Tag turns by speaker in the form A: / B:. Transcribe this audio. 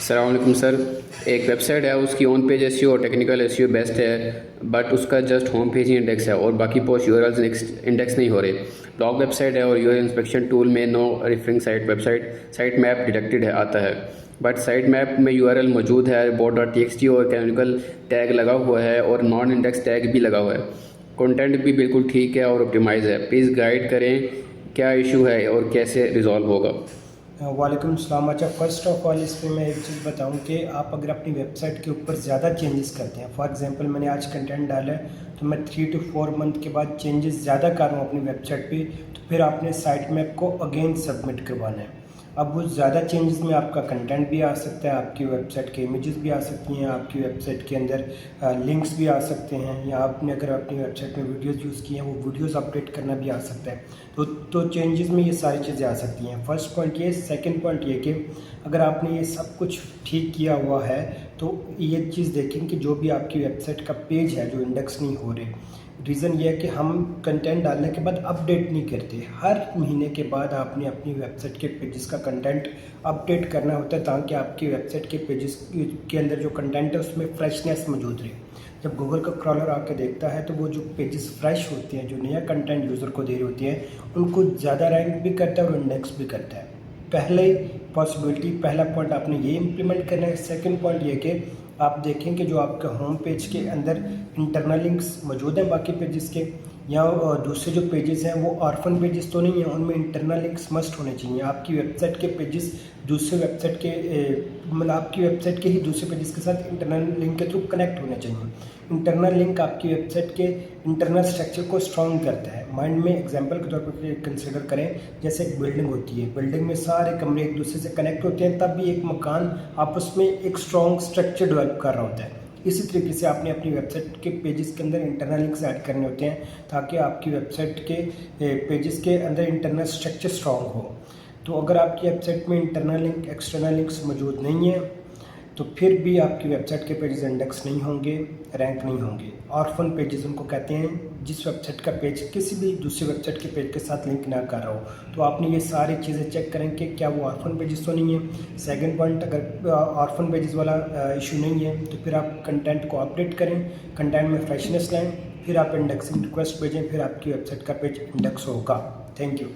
A: अस्सलाम वालेकुम सर। एक वेबसाइट है, उसकी ऑन पेज एसईओ और टेक्निकल एसईओ बेस्ट है, बट उसका जस्ट होम पेज ही इंडेक्स है और बाकी पोस्ट यूआरएल्स इंडेक्स नहीं हो रहे। ब्लॉग वेबसाइट है और यूआरएल इंस्पेक्शन टूल में no referring site map detected है आता है, बट साइट मैप में यूआरएल मौजूद है, bot.txt और कैनोनिकल टैग लगा हुआ है और नॉन इंडेक्स टैग भी लगा हुआ है। कंटेंट भी बिल्कुल ठीक है और ऑप्टिमाइज़ है। प्लीज़ गाइड करें क्या इशू है और कैसे रिजॉल्व होगा।
B: वालेकुम अस्सलाम। अच्छा, फ़र्स्ट ऑफ ऑल इस पे मैं एक चीज़ बताऊं कि आप अगर अपनी वेबसाइट के ऊपर ज़्यादा चेंजेस करते हैं, फॉर एग्जांपल मैंने आज कंटेंट डाला है तो मैं 3 to 4 मंथ के बाद चेंजेस ज़्यादा कर रहा हूँ अपनी वेबसाइट पे, तो फिर आपने साइट मैप को अगेन सबमिट करवाना है। अब वो ज़्यादा चेंजेस में आपका कंटेंट भी आ सकता है, आपकी वेबसाइट के इमेजेस भी आ सकती हैं, आपकी वेबसाइट के अंदर लिंक्स भी आ सकते हैं, या आपने अगर अपनी वेबसाइट में वीडियोस यूज़ किए हैं वो वीडियोस अपडेट करना भी आ सकता है। तो चेंजेस में ये सारी चीज़ें आ सकती हैं। फर्स्ट पॉइंट ये। सेकंड पॉइंट ये कि अगर आपने ये सब कुछ ठीक किया हुआ है तो ये चीज़ देखें कि जो भी आपकी वेबसाइट का पेज है जो इंडेक्स नहीं हो रहे, रीज़न ये है कि हम कंटेंट डालने के बाद अपडेट नहीं करते। हर महीने के बाद आपने अपनी वेबसाइट के पेजेस का कंटेंट अपडेट करना होता है ताकि आपकी वेबसाइट के पेजेस के अंदर जो कंटेंट है उसमें फ्रेशनेस मौजूद रहे। जब गूगल का क्रॉलर आके देखता है तो वो जो पेजेस फ्रेश होते हैं, जो नया कंटेंट यूज़र को दे रहे होते हैं, उनको ज़्यादा रैंक भी करता है और इंडेक्स भी करता है। पहला पॉइंट आपने ये इम्प्लीमेंट करना है। सेकंड पॉइंट ये कि आप देखें कि जो आपका होम पेज के अंदर इंटरनल लिंक्स मौजूद हैं बाकी पेजेस के, या दूसरे जो पेजेस हैं वो ऑर्फन पेजेस तो नहीं हैं, उनमें इंटरनल लिंक्स मस्ट होने चाहिए। आपकी वेबसाइट के पेजेस दूसरे वेबसाइट के मतलब आपकी वेबसाइट के ही दूसरे पेजेस के साथ इंटरनल लिंक के थ्रू कनेक्ट होने चाहिए। इंटरनल लिंक आपकी वेबसाइट के इंटरनल स्ट्रक्चर को स्ट्रॉन्ग करता है। माइंड में एग्जांपल के तौर पर कंसिडर करें, जैसे एक बिल्डिंग होती है, बिल्डिंग में सारे कमरे एक दूसरे से कनेक्ट होते हैं, तब भी एक मकान आपस में एक स्ट्रॉन्ग स्ट्रक्चर डेवलप कर रहा होता है। इसी तरीके से आपने अपनी वेबसाइट के पेजेस के अंदर इंटरनल लिंक्स ऐड करने होते हैं ताकि आपकी वेबसाइट के पेजेस के अंदर इंटरनल स्ट्रक्चर स्ट्रॉन्ग हो। तो अगर आपकी वेबसाइट में इंटरनल लिंक एक्सटर्नल लिंक्स मौजूद नहीं है तो फिर भी आपकी वेबसाइट के पेजेस इंडेक्स नहीं होंगे, रैंक नहीं होंगे। ऑर्फन पेजेस उनको कहते हैं जिस वेबसाइट का पेज किसी भी दूसरी वेबसाइट के पेज के साथ लिंक ना कर रहा हो। तो आपने ये सारी चीज़ें चेक करें कि क्या वो ऑर्फन पेजेस तो नहीं है। सेकंड पॉइंट, अगर ऑर्फन पेजेस वाला इशू नहीं है तो फिर आप कंटेंट को अपडेट करें, कंटेंट में फ्रेशनेस लाएँ, फिर आप इंडेक्सिंग रिक्वेस्ट भेजें, फिर आपकी वेबसाइट का पेज इंडेक्स होगा। Thank you.